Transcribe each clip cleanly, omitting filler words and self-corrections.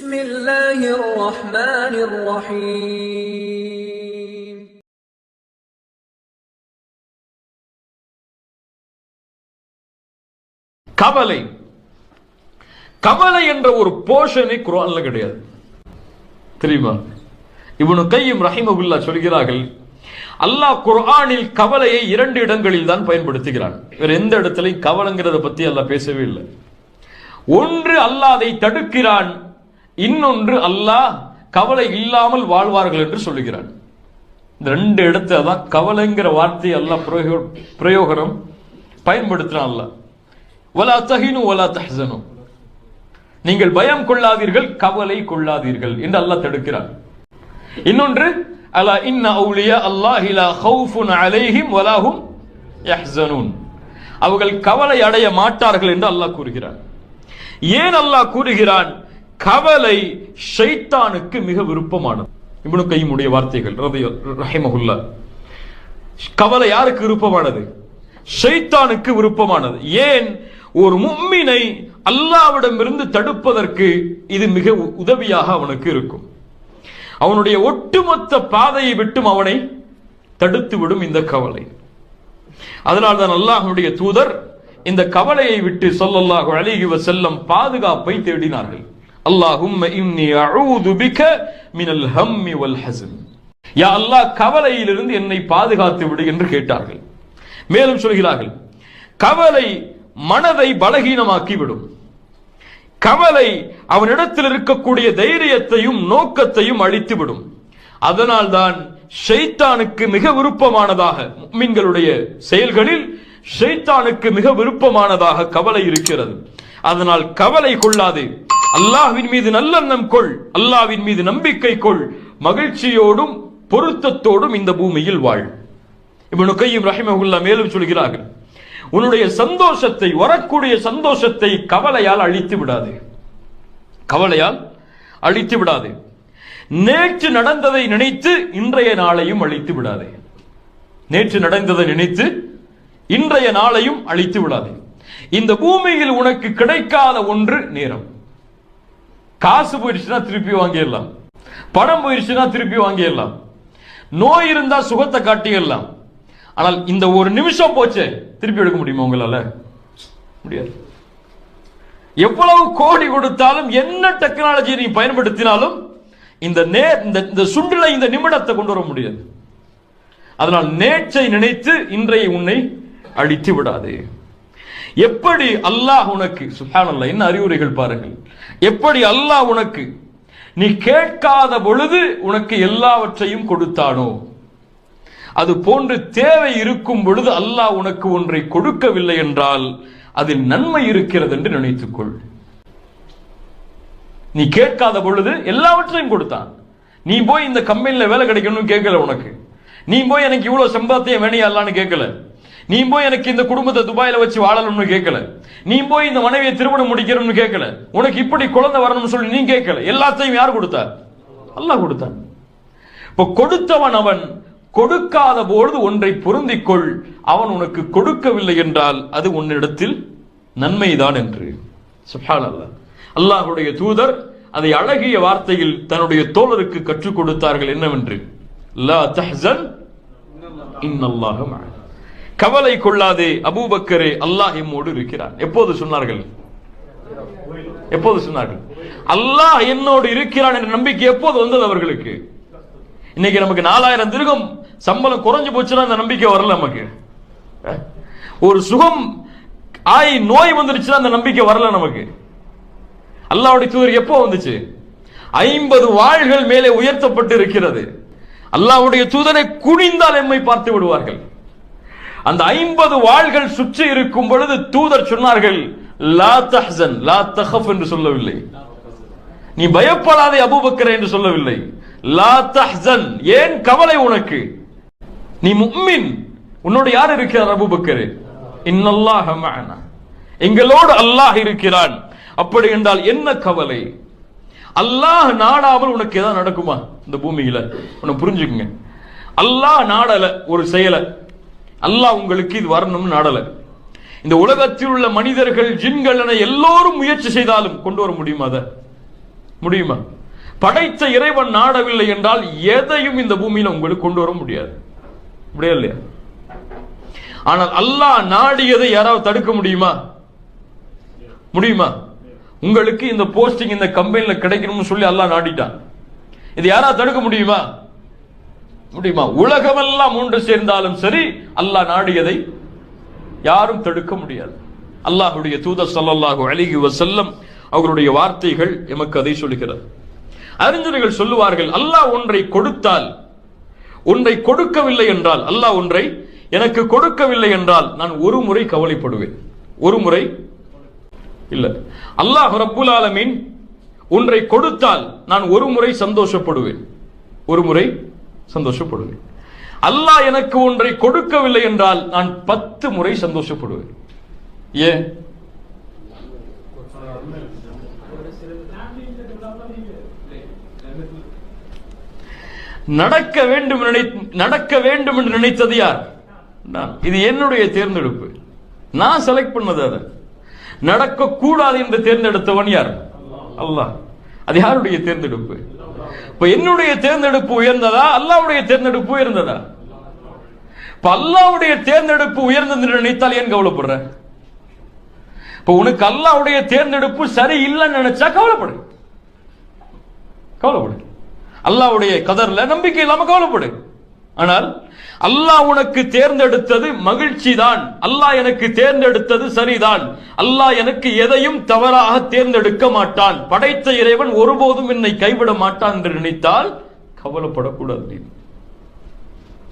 بسم الله الرحمن الرحيم கவலை கவலை என்ற ஒரு போர்ஷனை குர்ஆன்ல கிடையாது தெரியுமா? இப்னு கையிம் ரஹிமஹுல்லாஹ் சொல்கிறார்கள், அல்லாஹ் குர்ஆனில் கவலையை 2 இடங்களில் தான் பயன்படுத்துகிறான். வேற எந்த இடத்திலையும் கவலைங்கிறத பத்தி அல்லாஹ் பேசவே இல்லை. ஒன்று அல்லாஹ் அதை தடுக்கிறான், இன்னொன்று அல்லாஹ் கவலை இல்லாமல் வாழ்வார்கள் என்று சொல்லுகிறான். இந்த 2 இடத்துல தான் கவலைங்கிற வார்த்தை அல்லாஹ் பிரயோகனம் பயன்படுத்தினான். அல்லாஹ் வலா தஹினு வலா தஹ்சனு, நீங்கள் பயம் கொள்ளாதீர்கள், கவலை கொள்ளாதீர்கள் என்று அல்லாஹ் தடுக்கிறான். இன்னொன்று அலா இன்ன அவுலியா அல்லாஹி லா ஹவுஃபுன் அலைஹிம் வலா ஹும் யஹ்ஸனூன், அவர்கள் கவலை அடைய மாட்டார்கள் என்று அல்லாஹ் கூறுகிறான். ஏன் அல்லாஹ் கூறுகிறான்? கவலை ஷைத்தானுக்கு மிக விருப்பமானது. இப்னு கையிமுடைய வார்த்தைகள் ரஹிமஹுல்லாஹ். கவலை யாருக்கு விருப்பமானது? ஷைத்தானுக்கு விருப்பமானது. ஏன்? ஒரு முஃமினை அல்லாஹ்விடமிருந்து தடுப்பதற்கு இது மிக உதவியாக அவனுக்கு இருக்கும். அவனுடைய ஒட்டுமொத்த பாதையை விட்டும் அவனை தடுத்து விடும் இந்த கவலை. அதனால்தான் அல்லாஹ்வுடைய தூதர் இந்த கவலையை விட்டு ஸல்லல்லாஹு அலைஹி வஸல்லம் பாதுகாப்பை தேடினார்கள். அல்லாஹும்ம இன்னி அஊது பிக மினல் ஹம்மி வல் ஹஸன், யா அல்லாஹ் கவலையிலிருந்து என்னை பாதுகாத்து விடு என்று கேட்டார்கள். மேலும் சொல்கிறார்கள், கவலை மனதை பலகீனமாக்கி விடும். கவலை அவனிடத்தில் இருக்கக்கூடிய தைரியத்தையும் நோக்கத்தையும் அழித்து விடும். அதனால்தான் ஷைத்தானுக்கு மிக விருப்பமானதாக, முஃமின்களுடைய செயல்களில் ஷைத்தானுக்கு மிக விருப்பமானதாக கவலை இருக்கிறது. அதனால் கவலை கொள்ளாதே, அல்லாஹ்வின் மீது நல்லெண்ணம் கொள், அல்லாஹ்வின் மீது நம்பிக்கை கொள், மகிழ்ச்சியோடும் பொருத்தத்தோடும் இந்த பூமியில் வாழ். இப்னு கையிம் ரஹிமஹுல்லாஹ் மேலும் சொல்கிறார்கள், உன்னுடைய சந்தோஷத்தை, வரக்கூடிய சந்தோஷத்தை கவலையால் அழித்து விடாதே, கவலையால் அழித்து விடாதே. நேற்று நடந்ததை நினைத்து இன்றைய நாளையும் அழித்து விடாதே, நேற்று நடந்ததை நினைத்து இன்றைய நாளையும் அழித்து விடாதே. இந்த பூமியில் உனக்கு கிடைக்காத ஒன்று நேரம். காசு போயிடுச்சுன்னா திருப்பி வாங்கிடலாம், பணம் போயிடுச்சுன்னா திருப்பி வாங்கிடலாம், நோய் இருந்தா சுகத்தை காட்டிடலாம். ஆனால் இந்த ஒரு நிமிஷம் போச்சு, திருப்பி எடுக்க முடியுமா உங்களால? முடியாது. எவ்வளவு கோடி கொடுத்தாலும், என்ன டெக்னாலஜி நீ பயன்படுத்தினாலும் இந்த சுண்டுல இந்த நிமிடத்தை கொண்டு வர முடியாது. அதனால் நேற்றை நினைத்து இன்றைய உன்னை அழித்து விடாதே. எப்படி அல்லாஹ் உனக்கு, சுப்ஹானல்லாஹ், என்ன அறிவுரைகள் பாருங்கள், எப்படி அல்லாஹ் உனக்கு நீ கேட்காத பொழுது உனக்கு எல்லாவற்றையும் கொடுத்தானோ, அது போன்று தேவை இருக்கும் பொழுது அல்லாஹ் உனக்கு ஒன்றை கொடுக்கவில்லை என்றால் அதில் நன்மை இருக்கிறது என்று நினைத்துக்கொள். நீ கேட்காத பொழுது எல்லாவற்றையும் கொடுத்தான். நீ போய் இந்த கம்பெனில வேலை கிடைக்கணும்னு கேட்கல, உனக்கு நீ போய் எனக்கு இவ்வளவு சம்பாத்தியம் வேணியா அல்லான்னு கேட்கல, நீ போய் எனக்கு இந்த குடும்பத்தை துபாயில வச்சு வாழணும்னு கேட்கல, நீ போய் இந்த மனைவியை திருமணம் முடிக்கணும்னு கேட்கல, உனக்கு இப்படி குழந்தை வரணும்னு சொல்லி நீ கேட்கல. எல்லாத்தையும் யார் கொடுத்தா? அல்லாஹ் கொடுத்தான். இப்போ கொடுத்தவன் அவன். கொடுக்காத பொழுது ஒன்றை பொருந்திக்கொள், அவன் உனக்கு கொடுக்கவில்லை என்றால் அது உன்னிடத்தில் நன்மைதான் என்று. சுப்ஹானல்லாஹ். அல்லாஹ்வுடைய தூதர் அதை அழகிய வார்த்தையில் தன்னுடைய தோழருக்கு கற்றுக் கொடுத்தார்கள். என்னவென்று? லா தஹ்சன் இன்னல்லாஹ மஅனா, கவலை கொள்ளாதே அபூபக்கரே, அல்லாஹ் எம்மோடு இருக்கிறான். எப்போது சொன்னார்கள்? எப்போது சொன்னார்கள்? அல்லாஹ் என்னோடு இருக்கிறான் என்ற நம்பிக்கை எப்போது வந்தது அவர்களுக்கு? இன்னைக்கு நமக்கு 4000 திர்ஹம் சம்பளம் குறைஞ்சு போச்சுன்னா அந்த நம்பிக்கை வரல நமக்கு. ஒரு சுகம் ஆய் நோய் வந்துருச்சுன்னா அந்த நம்பிக்கை வரல நமக்கு. அல்லாஹ்வுடைய தூதர் எப்போ வந்துச்சு? 50 வாள்கள் மேலே உயர்த்தப்பட்டு இருக்கிறது. அல்லாஹ்வுடைய தூதரை குனிந்தால் எம்மை பார்த்து விடுவார்கள். அந்த 50 வாள்கள் சுற்றி இருக்கும் பொழுது தூதர் சொன்னார்கள், லா தஹ்சன் லா தஹஃப் என்று சொல்லவில்லை, நீ பயப்படாதே அபூபக்கர் என்று சொல்லவில்லை. லா தஹ்சன், ஏன் கவலை உனக்கு? நீ முஃமின், உன்னோடு யார் இருக்கிறார் அபூபக்கரே? இன்னல்லாஹ மஅனா, எங்களோடு அல்லாஹ் இருக்கிறான். அப்படி என்றால் என்ன கவலை? அல்லாஹ் நாடாமல் உனக்கு ஏதாவது நடக்குமா இந்த பூமியில? உன்னை புரிஞ்சுக்குங்க. அல்லாஹ் நாடல ஒரு செயலை, அல்லாஹ் உங்களுக்கு இது வரணும்னு நாடல. இந்த உலகத்தில் உள்ள மனிதர்கள், ஜின்கள் என எல்லோரும் முயற்சி செய்தாலும் கொண்டு வர முடியுமா? அதை முடியுமா? படைத்த இறைவன் நாடவில்லை என்றால் எதையும் இந்த பூமியில உங்களுக்கு கொண்டு வர முடியாது. முடியாது இல்லையா? ஆனால் அல்லாஹ் நாடியதை யாராவது தடுக்க முடியுமா? முடியுமா? உங்களுக்கு இந்த போஸ்டிங் இந்த கம்பெனில கிடைக்கணும்னு சொல்லி அல்லாஹ் நாடிட்டான். இது யாராவது தடுக்க முடியுமா? முடியுமா? உலகமெல்லாம் ஒன்று சேர்ந்தாலும் சரி, அல்லாஹ் நாடியதை யாரும் தடுக்க முடியாது. அல்லாஹ்வுடைய தூதர் ஸல்லல்லாஹு அலைஹி வஸல்லம் அவருடைய வார்த்தைகள் எமக்கு அதை சொல்லுகிறது. அறிஞர்கள் சொல்லுவார்கள், அல்லாஹ் ஒன்றை கொடுத்தால், ஒன்றை கொடுக்கவில்லை என்றால், அல்லாஹ் ஒன்றை எனக்கு கொடுக்கவில்லை என்றால் நான் ஒரு முறை கவலைப்படுவேன். ஒரு முறை இல்ல. அல்லாஹ் ரப்புல் ஆலமீன் ஒன்றை கொடுத்தால் நான் ஒரு முறை சந்தோஷப்படுவேன். ஒரு முறை சந்தோஷப்படுவேன். அல்லாஹ் எனக்கு ஒன்றை கொடுக்கவில்லை என்றால் நான் 10 முறை சந்தோஷப்படுவேன். ஏன்? நடக்க வேண்டும் என்று நினைத்தது யார்? இது என்னுடைய தேர்ந்தெடுப்பு. நான் செலக்ட் பண்ணது. அதை நடக்க கூடாது என்று தேர்ந்தெடுத்தவன் யார்? அல்லாஹ். அது யாருடைய தேர்ந்தெடுப்பு? இப்ப என்னுடைய தேர்ந்தெடுப்பு உயர்ந்ததா, அல்லாஹ்வுடைய தேர்ந்தெடுப்பு உயர்ந்ததா? இப்ப அல்லாஹ்வுடைய தேர்ந்தெடுப்பு உயர்ந்தது என்று நினைத்தால் ஏன் கவலைப்படுற? இப்ப உனக்கு அல்லாஹ்வுடைய தேர்ந்தெடுப்பு சரி இல்லைன்னு நினைச்சா கவலைப்படு. அல்லாஹ்வுடைய கதர்ல நம்பிக்கை இல்லாம கவலைப்படு. ஆனால் அல்லாஹ் உனக்கு தேர்ந்தெடுத்தது மகிழ்ச்சி தான். அல்லாஹ் எனக்கு தேர்ந்தெடுத்தது சரிதான். அல்லாஹ் எனக்கு எதையும் தவறாக தேர்ந்தெடுக்க மாட்டான். படைத்த இறைவன் ஒருபோதும் என்னை கைவிட மாட்டான் என்று நினைத்தால் கவலைப்படக்கூடாது.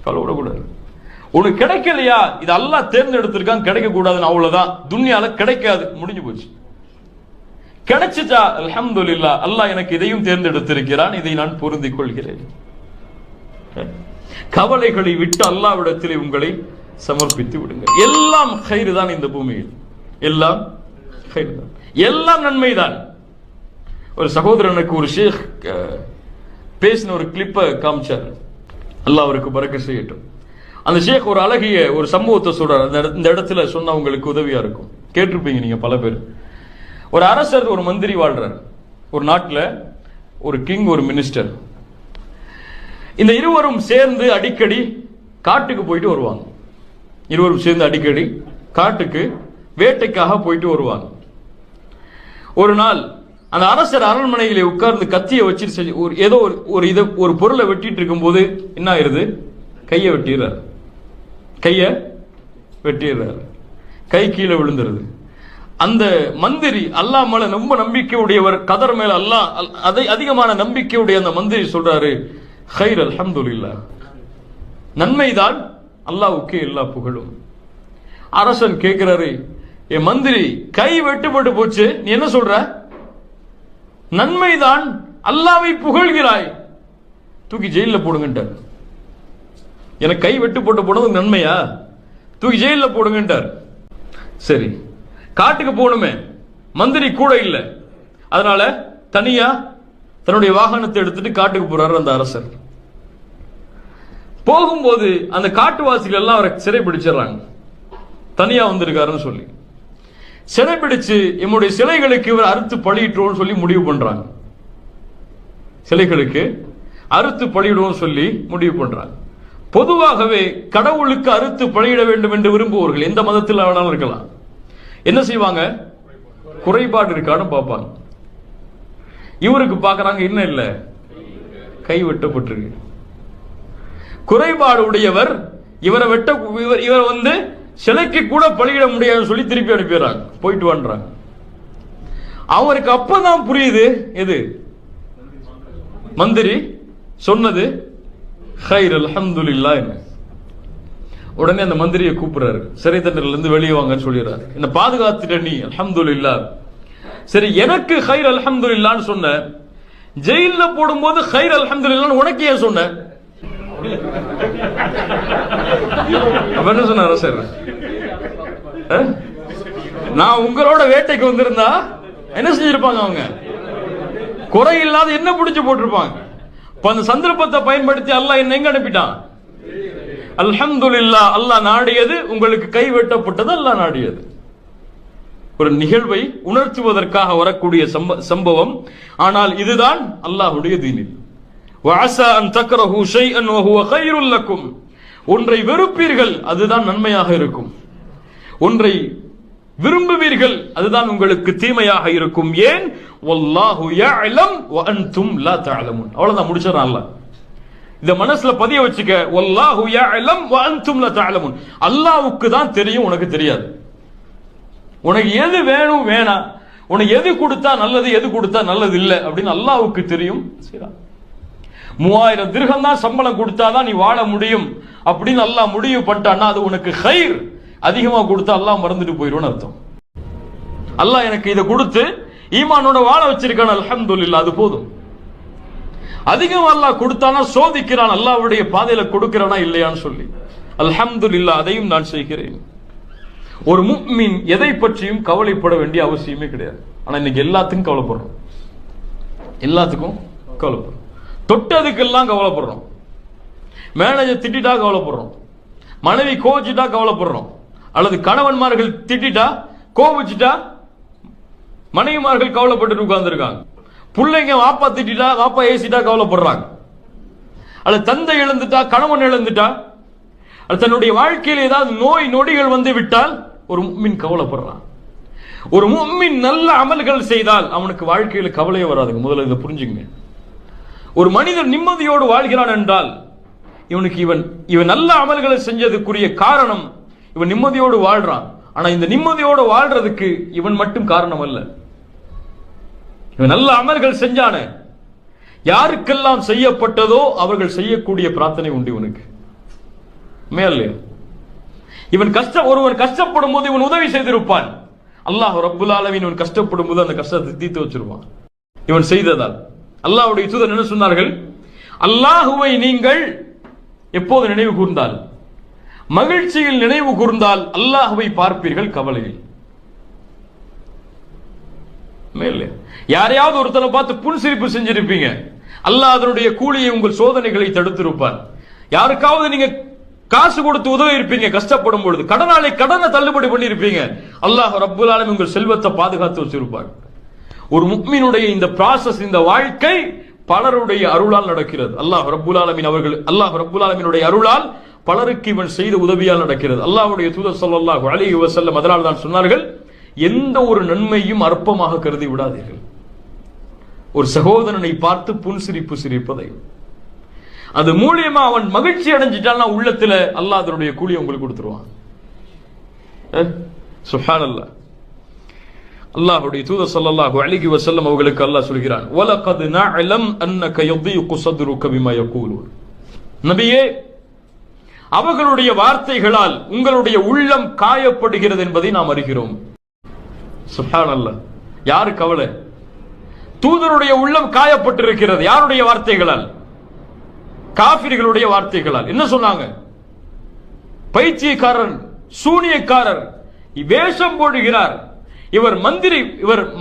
கவலைப்படக்கூடாது. உனக்கு கிடைக்கலையா, இது அல்லாஹ் தேர்ந்தெடுத்திருக்கான், கிடைக்க கூடாதுன்னு அவ்வளவுதான். துன்யால கிடைக்காது, முடிஞ்சு போச்சு. கிடைச்சிட்டா அல்ஹம்துலில்லாஹ், அல்லாஹ் எனக்கு இதையும் தேர்ந்தெடுத்திருக்கிறான், இதை நான் பொருந்திக் கொள்கிறேன். கவலைகளை விட்டு அல்லாஹ்விடத்திலே உங்களை சமர்ப்பித்து விடுங்கள். எல்லாம் கைரு தான். இந்த பூமியில் எல்லாம் கைரு தான், எல்லாம் நன்மைதான். ஒரு சகோதரனுக்கு ஒரு ஷேக் பேசின ஒரு கிளிப்பை காமிச்சார். அல்லாஹ் அவருக்கு பரக்கத் செய்யட்டும். அந்த ஷேக் ஒரு அழகிய ஒரு சம்பவத்தை சொல்றார். இந்த இடத்துல சொன்னா உங்களுக்கு உதவியா இருக்கும். கேட்டிருப்பீங்க நீங்க பல பேர். ஒரு அரசர் ஒரு மந்திரி வாழ்றார். ஒரு நாட்டில் ஒரு கிங், ஒரு மினிஸ்டர். இந்த இருவரும் சேர்ந்து அடிக்கடி காட்டுக்கு போயிட்டு வருவாங்க. இருவரும் சேர்ந்து அடிக்கடி காட்டுக்கு வேட்டைக்காக போயிட்டு வருவாங்க. ஒரு நாள் அந்த அரசர் அரண்மனையிலே உட்கார்ந்து கத்தியை வச்சு ஏதோ ஒரு பொருளை வெட்டிட்டு இருக்கும் போது என்ன ஆயிருது? கையை வெட்டிடுறாரு. கை கீழே விழுந்துருது. அந்த மந்திரி அல்லாஹ் மேல ரொம்ப நம்பிக்கையுடையவர், கதர் மேல அல்லாஹ் அதிகமான நம்பிக்கையுடைய அந்த மந்திரி சொல்றாரு, ஹைர் அல்ஹம்துலில்லாஹ், நன்மைதான், அல்லாஹ்வுக்கே எல்லா புகழும். அரசன் கேட்கிறாரு, என் மந்திரி கை வெட்டுப்பட்டு போச்சு, நீ என்ன சொல்ற? நன்மைதான், அல்லாஹ்வை புகழ்கிறாய், தூக்கி ஜெயில போடுங்கன்றார். எனக்கு கை வெட்டுப்பட்டு போனது நன்மையா? தூக்கி ஜெயில போடுங்கன்றார். சரி, காட்டுக்கு போகணுமே, மந்திரி கூட இல்லை, அதனால தனியா தன்னுடைய வாகனத்தை எடுத்துட்டு காட்டுக்கு போறாரு அந்த அரசர். போகும்போது அந்த காட்டுவாசிகள் எல்லாம் அவரை சிறை பிடிச்சிடறாங்க. தனியா வந்திருக்காருன்னு சொல்லி சிறை பிடிச்சு எம்முடைய சிலைகளுக்கு இவர் அறுத்து பலியிட்டோம்னு சொல்லி முடிவு பண்றாங்க. சிலைகளுக்கு அறுத்து பலியிடுவோம் சொல்லி முடிவு பண்றாங்க. பொதுவாகவே கடவுளுக்கு அறுத்து பலியிட வேண்டும் என்று விரும்புவர்கள் எந்த மதத்தில் வேணாலும் இருக்கலாம். என்ன செய்வாங்க? குறைபாடு இருக்கான்னு பார்ப்பாங்க. இவருக்கு பார்க்கறாங்க, என்ன இல்ல, கை வெட்டப்பட்டிருக்கு. குறைபாடு உடையவர் இவரை வந்து சிலைக்கு கூட பலியிட முடியாதுன்னு சொல்லி திருப்பி அனுப்பிடுறாங்க. போயிட்டு வான்றாங்க. அவருக்கு அப்பதான் புரியுது எது மந்திரி சொன்னது ஹைர் அல்ஹம்துலில்லாஹ் என்ன. உடனே அந்த மந்திரியை கூப்பிடுறாரு, சிறை தண்டனையில இருந்து வெளியே வாங்கன்னு சொல்லிடுறாரு. என்ன பாதுகாத்துட்ட நீ, அல்ஹம்துலில்லாஹ். சரி, எனக்கு ஹைர் அல்ஹம்துலில்லாஹ்னு சொன்ன, ஜெயில போடும்போது ஹைர் அல்ஹம்துலில்லாஹ்னு உனக்கு ஏன் சொன்ன? என்ன சொன்னார் சார்? நான் உங்களோட வேட்டைக்கு வந்திருந்தா என்ன செஞ்சிருப்பாங்க? அவங்க குறை இல்லாத என்ன பிடிச்சு போட்டிருப்பாங்க. அந்த சந்தர்ப்பத்தை பயன்படுத்தி அல்லாஹ் என்ன எங்க அனுப்பிட்டான்? அல்ஹம்துலில்லாஹ், அல்லாஹ் நாடியது உங்களுக்கு கை வெட்டப்பட்டது, அல்லாஹ் நாடியது. ஒரு நிகழ்வை உணர்த்துவதற்காக வரக்கூடிய சம்பவம். ஆனால் இதுதான் அல்லாஹ்வுடைய தீனில். வஅஸா அன் தக்ரஹு ஷைஅன் வஹுவ கைருல் லக்கும். ஒன்றை வெறுப்பீர்கள், அதுதான் நன்மையாக இருக்கும். ஒன்றை விரும்புவீர்கள், அதுதான் உங்களுக்கு தீமையாக இருக்கும். ஏன்? வல்லாஹு யஅலம் வ அன்தும் லா தஅலமுன். அவ்வளவுதான், முடிச்சறான் அல்லாஹ். இத மனசுல பதிய வச்சுக்க. வல்லாஹு யஅலம் வ அன்தும் லா தஅலமுன். அல்லாஹ்வுக்கு தான் தெரியும், உனக்கு தெரியாது. உனக்கு எது வேணும் வேணாம், உனக்கு எது கொடுத்தா நல்லது எது கொடுத்தா நல்லது இல்லை அப்படின்னு அல்லாஹ்வுக்கு தெரியும். 3000 திர்ஹம் தான் சம்பளம் கொடுத்தாதான் நீ வாழ முடியும் அப்படின்னு அல்லாஹ் முடிவு பண்ணிட்டான்னா அது உனக்கு ஹைர். அதிகமா கொடுத்தா அல்லாஹ் மறந்துட்டு போயிடும்னு அர்த்தம். அல்லாஹ் எனக்கு இதை கொடுத்து ஈமானோட வாழ வச்சிருக்கான், அல்ஹம்துலில்லாஹ், அது போதும். அதிகம் அல்லாஹ் கொடுத்தானா சோதிக்கிறான், அல்லாஹ்வுடைய பாதையில கொடுக்கிறானா இல்லையான்னு சொல்லி. அல்ஹம்துலில்லாஹ், அதையும் நான் செய்கிறேன். ஒரு முஃமின் எதை பற்றியும் கவலைப்பட வேண்டிய அவசியமே கிடையாது. ஆனா இன்னைக்கு எல்லாத்துக்கும் கவலைப்படுறோம், எல்லாத்துக்கும் கவலைப்படுறோம். தொட்டதுக்கெல்லாம் கவலைப்படுறோம். மேனேஜர் திட்டா கவலைப்படுறோம், மனைவி கோவிச்சுட்டா கவலைப்படுறோம், அல்லது கணவன்மார்கள் திட்டா கோவிச்சுட்டா மனைவிமார்கள் கவலைப்பட்டு உட்கார்ந்துருக்காங்க. பிள்ளைங்க வாப்பா திட்டா வாப்பா ஏசிட்டா கவலைப்படுறாங்க, அல்லது தந்தை இழந்துட்டா கணவன் இழந்துட்டா, அது தன்னுடைய வாழ்க்கையில் ஏதாவது நோய் நொடிகள் வந்து விட்டால் ஒரு முஃமின் கவலைப்படுறான். ஒரு முஃமின் நல்ல அமல்கள் செய்தால் அவனுக்கு வாழ்க்கையில் கவலையே வராதுங்க. முதல்ல இதை புரிஞ்சுங்க. ஒரு மனிதன் நிம்மதியோடு வாழ்கிறான் என்றால் இவனுக்கு இவன் நல்ல அமல்களை செஞ்சதுக்குரிய காரணம் இவன் நிம்மதியோடு வாழ்றான். ஆனா இந்த நிம்மதியோடு வாழ்றதுக்கு இவன் மட்டும் காரணம் அல்ல. இவன் நல்ல அமல்கள் செஞ்சானே, யாருக்கெல்லாம் செய்யப்பட்டதோ அவர்கள் செய்யக்கூடிய பிரார்த்தனை உண்டு இவனுக்கு. மேலே ஒருவன் கஷ்டப்படும் போது இவன் உதவி செய்திருப்பான். அல்லாஹ் ரப்புல் ஆலமீன் இவன் கஷ்டப்படும் போது அந்த கஷ்டத்தை தீர்த்து வச்சிருவான் இவன் செய்ததால். அல்லாஹ்வுடைய தூதர் என்ன சொன்னார்கள்? அல்லாஹுவை நீங்கள் எப்போது நினைவு கூர்ந்தால், மகிழ்ச்சியில் நினைவு கூர்ந்தால் அல்லாஹுவை பார்ப்பீர்கள் கவலையில். மேலே யாரையாவது ஒருத்தனை பார்த்து புன்சிரிப்பு செஞ்சிருப்பீங்க, அல்லாஹ் அதனுடைய கூலியை உங்கள் சோதனைகளை தடுத்திருப்பார். யாருக்காவது நீங்க காசு கொடுத்து உதவி இருப்பீங்க கஷ்டப்படும் பொழுது, கடனை தள்ளுபடி பண்ணிருப்பீங்க, அல்லாஹ் ரப்புல் ஆலமீன் உங்கள் செல்வத்தை பாதுகாத்து வச்சிருப்பார். ஒரு முஃமினுடைய இந்த ப்ராசஸ், இந்த வாழ்க்கை பலருடைய அருளால் நடக்கிறது. அல்லாஹ் ரப்புல் ஆலமீனுடைய அருளால் பலருக்கு இவன் செய்த உதவியால் நடக்கிறது. அல்லாஹ்வுடைய தூதர் ஸல்லல்லாஹு அலைஹி வஸல்லம் அதனால் தான் சொன்னார்கள், எந்த ஒரு நன்மையும் அற்பமாக கருதி விடாதீர்கள். ஒரு சகோதரனை பார்த்து புன்சிரிப்பு சிரிப்பதை, அது மூலியமா அவன் மகிழ்ச்சி அடைஞ்சிட்டான்னா உள்ளத்துல அல்லாஹ் அதனுடைய கூலியை உங்களுக்கு கொடுத்துருவான். சுப்ஹானல்லாஹ். அல்லாஹ்வுடைய தூதர் ஸல்லல்லாஹு அலைஹி வஸல்லம் அவர்களுக்கு அல்லாஹ் சொல்கிறான், வலகத் நஅலம் அன்னக யதீகு ஸத்ருக பிமா யகூலூன். நபியே, அவர்களுடைய வார்த்தைகளால் உங்களுடைய உள்ளம் காயப்படுகிறது என்பதை நாம் அறிகிறோம். சுப்ஹானல்லாஹ். யாரு கவலை? தூதருடைய உள்ளம் காயப்பட்டிருக்கிறது. யாருடைய வார்த்தைகளால்? காஃபிர்களுடைய வார்த்தைகளால். என்ன சொன்னாங்க? பைத்தியக்காரன், சூனியக்காரர், வேஷம் போடுகிறார், இவர்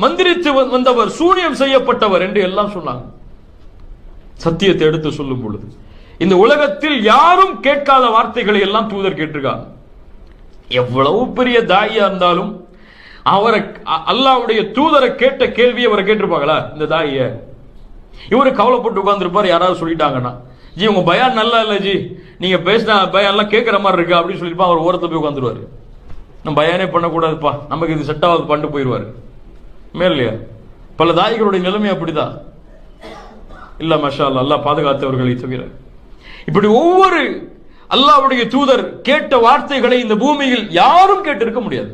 மந்திரித்து வந்தவர், சூனியம் செய்யப்பட்டவர் என்று எல்லாம் சொன்னாங்க. சத்தியத்தை எடுத்து சொல்லும் பொழுது இந்த உலகத்தில் யாரும் கேட்காத வார்த்தைகளை எல்லாம் தூதர் கேட்டிருக்காங்க. எவ்வளவு பெரிய தாயியா இருந்தாலும் அவரை, அல்லாஹ்வுடைய தூதரை கேட்ட கேள்வியை அவரை கேட்டிருப்பாங்களா? இந்த தாயிய இவரு கவலைப்பட்டு உட்கார்ந்துருப்பார். யாராவது சொல்லிட்டாங்கன்னா, ஜி உங்க பயான் நல்லா இல்ல ஜி, நீங்க பேசினா பயான் எல்லாம் கேட்கிற மாதிரி இருக்கு அப்படின்னு சொல்லிருப்பா. அவர் ஓரத்தில் போய் உட்காந்துருவாரு. நம்ம பயானே பண்ணக்கூடாதுப்பா, நமக்கு இது செட் ஆகுது பண்ணிட்டு போயிடுவாரு. மேலையா பல தாய்களுடைய நிலைமை அப்படிதான் இல்ல. மாஷா அல்லாஹ், அல்லாஹ் பாதுகாத்தவர்களை தவிர. இப்படி ஒவ்வொரு அல்லாஹ்வுடைய தூதர் கேட்ட வார்த்தைகளை இந்த பூமியில் யாரும் கேட்டிருக்க முடியாது.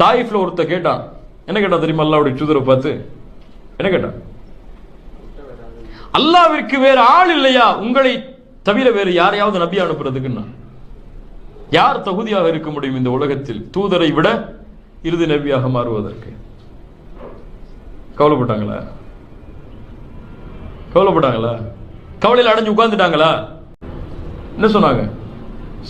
தாயிஃப்ல ஒருத்த கேட்டான். என்ன கேட்டா தெரியுமா? அல்லாஹ்வுடைய தூதரை பார்த்து என்ன கேட்டான்? அல்லாஹ்விற்கு வேற ஆள் இல்லையா உங்களை தவிர வேறு யாரையாவது நபி அனுப்புறதுக்குன்னா? யார் தகுதியாக இருக்க முடியும் இந்த உலகத்தில் தூதரை விட இறுதி நபியாக மாறுவதற்கு? கவலைப்பட்டாங்களா? கவலையில் அடைஞ்சு உட்கார்ந்துட்டாங்களா? என்ன சொன்னாங்க?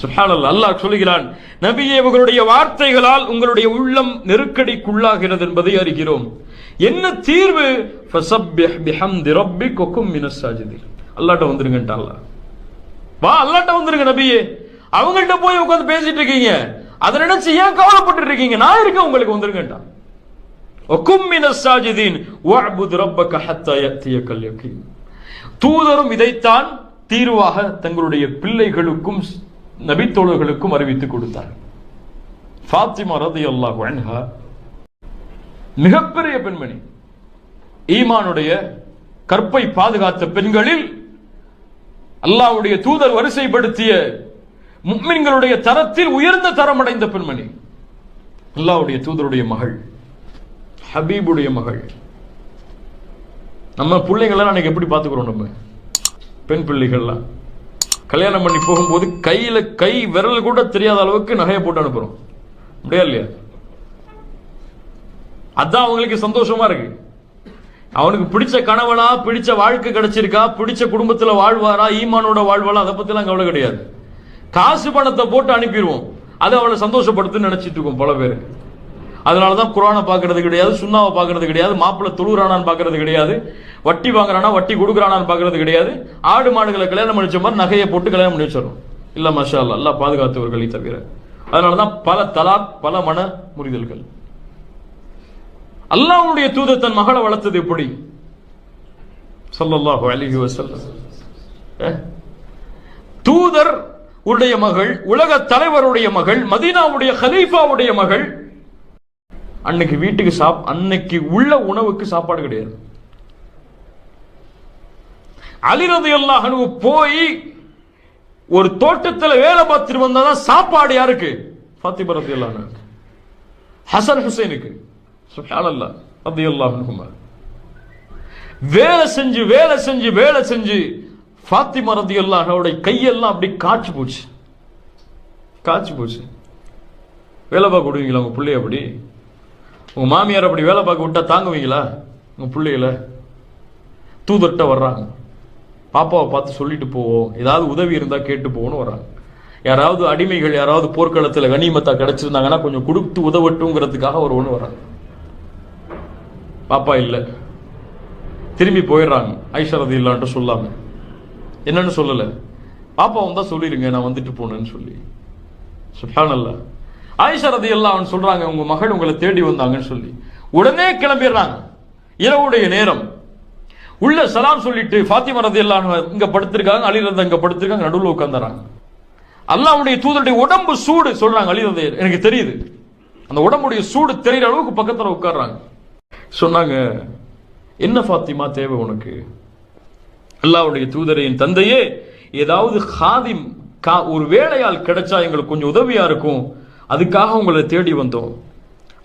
சுப்ஹானல்லாஹ். அல்லாஹ் சொல்கிறான், நபியே, இவர்களுடைய வார்த்தைகளால் உங்களுடைய உள்ளம் நெருக்கடிக்குள்ளாகிறது என்பதை அறிகிறோம். என்ன தீர்வு? ஃபஸப்பிஹ் பிஹம்தி ரப்பிக் வ கும் மினஸ் சாஜிதீன். அல்லாஹ்ட்ட வந்துருங்கன்றான். அல்லாஹ் வா, அல்லாஹ்ட்ட வந்துருங்க நபியே. அவங்கள்ட்ட போய் உட்கார்ந்து பேசிட்டு இருக்கீங்க, அதை நினைச்சு ஏன் கவலைப்பட்டு இருக்கீங்க? நான் இருக்கேன், உங்களுக்கு வந்துருங்கட்டான். தூதரும் இதைத்தான் தீர்வாக தங்களுடைய பிள்ளைகளுக்கும் நபித்தோழர்களுக்கும் அறிவித்துக் கொடுத்தார். ஃபாத்திமா ரலியல்லாஹு அன்ஹா மிகப்பெரிய பெண்மணி, ஈமானுடைய கற்பை பாதுகாத்த பெண்களில் அல்லாஹ்வுடைய தூதர் வரிசைப்படுத்திய முஃமின்களுடைய தரத்தில் உயர்ந்த தரம் அடைந்த பெண்மணி. அல்லாஹ்வுடைய தூதருடைய மகள், ஹபீபுடைய மகள். நம்ம பிள்ளைங்கள்லாம் அன்னைக்கு எப்படி பார்த்துக்கிறோம்? நம்ம பெண் பிள்ளைகள்லாம் கல்யாணம் பண்ணி போகும்போது கையில கை விரல் கூட தெரியாத அளவுக்கு நகையை போட்டு அனுப்புறோம், முடியாது இல்லையா? அதான் அவங்களுக்கு சந்தோஷமா இருக்கு. அவனுக்கு பிடிச்ச கணவனா, பிடிச்ச வாழ்க்கை கிடைச்சிருக்கா, பிடிச்ச குடும்பத்துல வாழ்வாரா, ஈமானோட வாழ்வாரா, அதை பத்தி எல்லாம் கவலை கிடையாது. காசு பணத்தை போட்டு அனுப்பிடுவோம், அது அவளை சந்தோஷப்படுத்துன்னு நினைச்சிட்டு இருக்கோம் பல பேர். அதனாலதான் குர்ஆனை பார்க்கறது கிடையாது, சுன்னாவை பார்க்கறது கிடையாது, மாப்பிள்ளை தொழுறானான்னு பார்க்கறது கிடையாது, வட்டி வாங்குறானா வட்டி கொடுக்குறானான்னு பார்க்கறது கிடையாது. ஆடு மாடுகளை கல்யாணம் பண்ணிச்ச மாதிரி நகையை போட்டு கல்யாணம் பண்ணி வச்சிடறோம். இல்ல மாஷா அல்லாஹ், அல்லாஹ் பாதுகாத்தவர்களை தவிர. அதனாலதான் பல தலாக், பல மன முறிதல்கள். அல்லாஹ்வுடைய தூதர் தன் மகளை வளர்த்தது எப்படி? ஸல்லல்லாஹு அலைஹி வஸல்லம். தூதர் உடைய மகள், உலக தலைவருடைய மகள், மதீனாவுடைய கலீஃபாவுடைய மகள். அன்னைக்கு வீட்டுக்கு அன்னைக்கு உள்ள உணவுக்கு சாப்பாடு கிடையாது. அலி ரலியல்லாஹு அன்ஹு போய் ஒரு தோட்டத்தில் வேலை பார்த்துட்டு வந்தாதான் சாப்பாடு யாருக்கு? ஃபாத்திமா ரலியல்லாஹு அன்ஹா. ஹசன் ஹுசைனுக்கு. சுப்ஹானல்லாஹ் ரலியல்லாஹு அன்ஹுமா. வேலை செஞ்சு வேலை செஞ்சு வேலை செஞ்சு ஃபாத்திமா ரலியல்லாஹு அன்ஹாவுடைய கையெல்லாம் அப்படி காய்ச்சி போச்சு, காய்ச்சி போச்சு. வேலை பார்க்க விடுவீங்களா உங்க பிள்ளைய? அப்படி உங்க மாமியார் அப்படி வேலை பார்க்க விட்டா தாங்குவீங்களா உங்க பிள்ளைகள? தூதர்கிட்ட வர்றாங்க, பாப்பாவை பார்த்து சொல்லிட்டு போவோம், ஏதாவது உதவி இருந்தா கேட்டு போவோன்னு வர்றாங்க. யாராவது அடிமைகள் யாராவது போர்க்களத்தில் கனிமத்தா கிடைச்சிருந்தாங்கன்னா கொஞ்சம் கொடுத்து உதவட்டுங்கிறதுக்காக ஒரு ஒன்று வர்றாங்க. பாப்பா இல்லை, திரும்பி போயிடுறாங்க. ஆயிஷா ரலியல்லாஹு சொல்லாம, என்னன்னு சொல்லல, பாப்பா வந்தா சொல்லிருங்க நான் வந்துட்டு போனேன்னு சொல்லி. சுப்ஹானல்லாஹ். ஆயிஷா ரலியல்லாஹு சொல்றாங்க, உங்க மகள் உங்களை தேடி வந்தாங்கன்னு சொல்லி உடனே கிளம்பிடுறாங்க. இரவுடைய நேரம். உள்ள சலாம் சொல்லிட்டு ஃபாத்திமா ரலியல்லாஹு இங்க படுத்திருக்காங்க, அலி ரலியல்லாஹு இங்க படுத்திருக்காங்க, நடுவுல உட்கார்ந்தாங்க. அல்லாஹ்வுடைய தூதருடைய உடம்பு சூடு சொல்றாங்க, அலி ரலியல்லாஹு எனக்கு தெரியுது, அந்த உடம்புடைய சூடு தெரிகிற அளவுக்கு பக்கத்துல உட்கார்றாங்க. சொன்னாங்க, என்ன ஃபாத்திமா தேவை உனக்கு? அல்லாஹ்வுடைய தூதரின் தந்தையே, ஏதாவது காதிம் ஒரு வேலையால் கிடைச்சா எங்களுக்கு கொஞ்சம் உதவியா இருக்கும், அதுக்காக உங்களை தேடி வந்தோம்.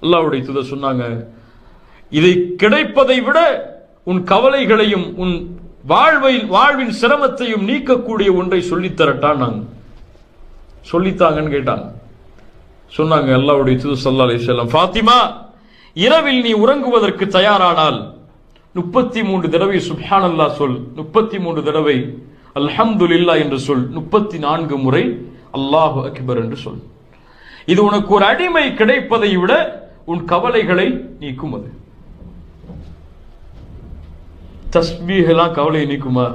அல்லாஹ்வுடைய தூதர் சொன்னாங்க, இதை கிடைப்பதை விட உன் கவலைகளையும் உன் வாழ்வின் சிரமத்தையும் நீக்கக்கூடிய ஒன்றை சொல்லித்தரட்டான் நாங்க. சொல்லித்தாங்கன்னு கேட்டாங்க. சொன்னாங்க அல்லாஹ்வுடைய தூதர் ஸல்லல்லாஹு அலைஹி வஸல்லம், ஃபாத்திமா இரவில் நீ உறங்குவதற்கு தயாரானால் 33 தடவை சுப்ஹானல்லாஹ் சொல், 33 தடவை அல்ஹம்துலில்லாஹ் என்று சொல், 34 முறை அல்லாஹு அக்பர் என்று சொல். இது உனக்கு ஒரு அடிமை கிடைப்பதை விட உன் கவலைகளை நீக்கும். அது தஸ்பீஹ் எல்லாம் கவலை நீக்குமா?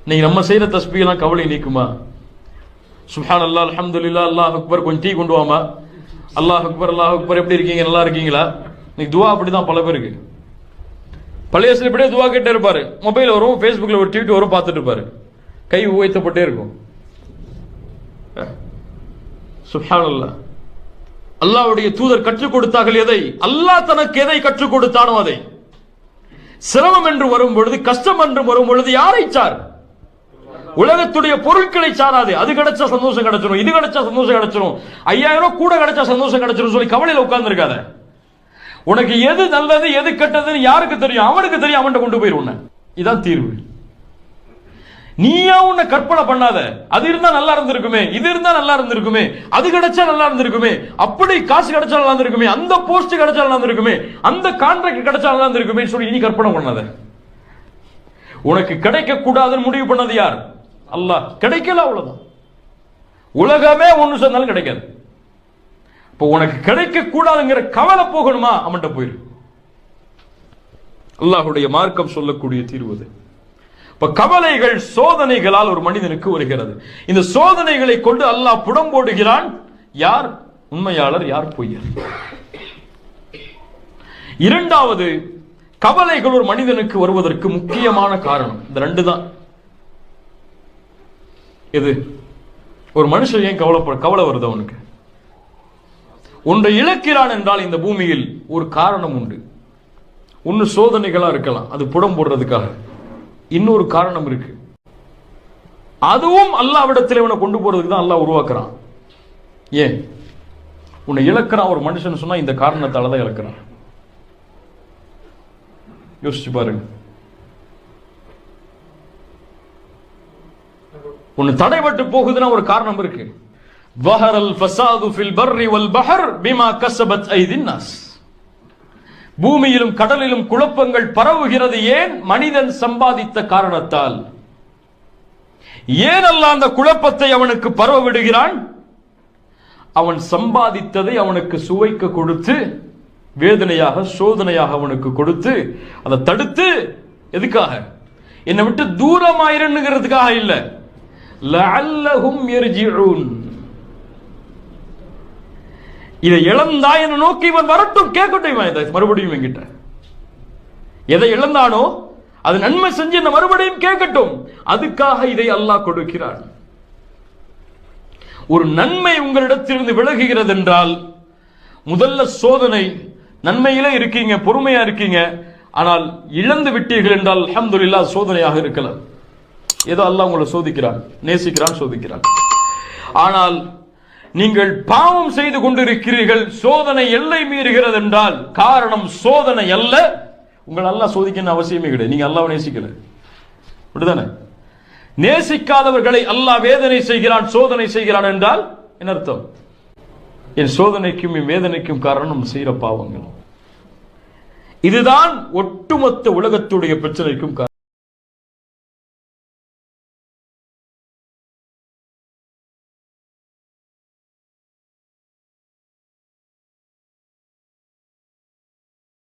நீங்க நம்ம செய்யற தஸ்பீஹ் எல்லாம் கவலை நீக்குமா? சுப்ஹானல்லாஹ் அல்ஹம்துலில்லாஹ் அல்லாஹ் அக்பர், கொஞ்சம் டீ கொண்டு வாமா, அல்லாஹ் அக்பர் அல்லாஹ் அக்பர், எப்படி இருக்கீங்க, நல்லா இருக்கீங்களா? இன்னைக்கு துவா அப்படிதான் பல பேருக்கு. பழைய சில இப்படியே துவா கேட்டே இருப்பாரு, மொபைல் வரும், ஃபேஸ்புக்ல ஒரு ட்வீட் வரும், பார்த்துட்டு இருப்பாரு, கை உயர்த்தப்பட்டே இருக்கும். சுப்ஹானல்லாஹ். அல்லாஹ்வுடைய தூதர் கற்றுக் கொடுத்தார்கள் எதை? அல்லாஹ் தனக்கு எதை கற்றுக் கொடுத்தானோ அதை. சிரமம் என்று வரும் பொழுது, கஷ்டம் என்று வரும் பொழுது யாரை சார்? உலகத்துடைய பொருட்களை சாராது. அது கிடைச்சா சந்தோஷம் கிடைச்சிடும், இது கிடைச்சா சந்தோஷம் கிடைச்சிடும், 5000 கூட கிடைச்சா சந்தோஷம் கிடைச்சிடும் சொல்லி கவலையில உட்கார்ந்து இருக்காத. உனக்கு எது நல்லது எது கெட்டதுன்னு யாருக்கு தெரியும்? அவனுக்கு தெரியும், அவன்கிட்ட கொண்டு போயிரு. இதான் தீர்வு. நீயா உன்னை கற்பனை பண்ணாத, அது இருந்தா நல்லா இருந்திருக்குமே, இது இருந்தா நல்லா இருந்திருக்குமே, அது கிடைச்சா நல்லா இருந்திருக்குமே, அப்படி காசு கிடைச்சா நல்லா இருந்திருக்குமே, அந்த போஸ்ட் கிடைச்சா நல்லா இருந்திருக்குமே, அந்த கான்ட்ராக்ட் கிடைச்சா நல்லா இருந்திருக்குமே சொல்லி இனி கற்பனை பண்ணாத. உனக்கு கிடைக்க கூடாதுன்னு முடிவு பண்ணது யார்? அல்லாஹ். கிடைக்கல, அவ்வளவுதான். உலகமே ஒன்னு சொன்னாலும் கிடைக்காது. இப்போ உனக்கு கிடைக்க கூடாதுங்கிற கவலை போகணுமா? அவன்கிட்ட போயிரு. அல்லாஹ்வுடைய மார்க்கம் சொல்லக்கூடிய தீர்வு. இப்ப கவலைகள் சோதனைகளால் ஒரு மனிதனுக்கு வருகிறது. இந்த சோதனைகளை கொண்டு அல்லாஹ் புடம் போடுகிறான். யார் உண்மையாளர், யார் பொய்யர். இரண்டாவது, கவலைகள் ஒரு மனிதனுக்கு வருவதற்கு முக்கியமான காரணம் இந்த ரெண்டு தான். எது? ஒரு மனுஷன் ஏன் கவலை வருது? அவனுக்கு ஒன்றை இழக்கிறான் என்றால் இந்த பூமியில் ஒரு காரணம் உண்டு. ஒன்னு சோதனைகளா இருக்கலாம், அது புடம் போடுறதுக்காக. இன்னொரு காரணம் இருக்கு, அதுவும் அல்லாஹ்விடத்தில் இவனை கொண்டு போறதுக்கு தான் அல்லாஹ் உருவாக்குறான். ஏன் உன்னை இழக்கிறான் ஒரு மனுஷன் சொன்னா இந்த காரணத்தால தான் இழக்கிறான். யோசிச்சு பாருங்க. ஒன்னு தடைபட்டு போகுதுன்னா ஒரு காரணம் இருக்கு. வஹரல் ஃபஸாது ஃபில் பர்ரி வல் பஹர் பிமா கஸபத் ஐதின் நாஸ். பூமியிலும் கடலிலும் குழப்பங்கள் பரவுகிறது. ஏன்? மனிதன் சம்பாதித்த காரணத்தால். ஏன் அல்லாஹ் அந்த குழப்பத்தை அவனுக்கு பரவ விடுகிறான்? அவன் சம்பாதித்ததை அவனுக்கு சுவைக்க கொடுத்து, வேதனையாக சோதனையாக அவனுக்கு கொடுத்து, அதை தடுத்து, எதுக்காக? என்னை விட்டு தூரமாயிருங்கிறதுக்காக இல்ல, லஅல்லஹும் யர்ஜிஊன். இதை இழந்தா என்ன நோக்கி இவன் வரட்டும், கேட்கட்டும் மறுபடியும் என்கிட்ட. எதை இழந்தானோ அது நன்மை செஞ்சு என்ன மறுபடியும் கேட்கட்டும். அதுக்காக இதை அல்லாஹ் கொடுக்கிறான். ஒரு நன்மை உங்களிடத்திலிருந்து விலகுகிறது என்றால் முதல்ல சோதனை. நன்மையிலே இருக்கீங்க, பொறுமையா இருக்கீங்க, ஆனால் இழந்து விட்டீர்கள் என்றால் அல்ஹம்துலில்லாஹ் சோதனையாக இருக்கலாம். ஏதோ அல்லாஹ் உங்களை சோதிக்கிறான், நேசிக்கிறான், சோதிக்கிறான். ஆனால் நீங்கள் பாவம் செய்து கொண்டிருக்கிறீர்கள், சோதனை எல்லை மீறுகிறது என்றால் காரணம் சோதனை அல்ல. உங்கள் அல்லாஹ் சோதிக்கணும் அவசியமே கிடையாது. நீங்க அல்லாஹ்வை நேசிக்கல, அப்படிதானே? நேசிக்காதவர்களை அல்லாஹ் வேதனை செய்கிறான், சோதனை செய்கிறான் என்றால் என்ன அர்த்தம்? என் சோதனைக்கும் என் வேதனைக்கும் காரணம் செய்கிற பாவங்கள். இதுதான் ஒட்டுமொத்த உலகத்துடைய பிரச்சனைக்கும் காரணம்.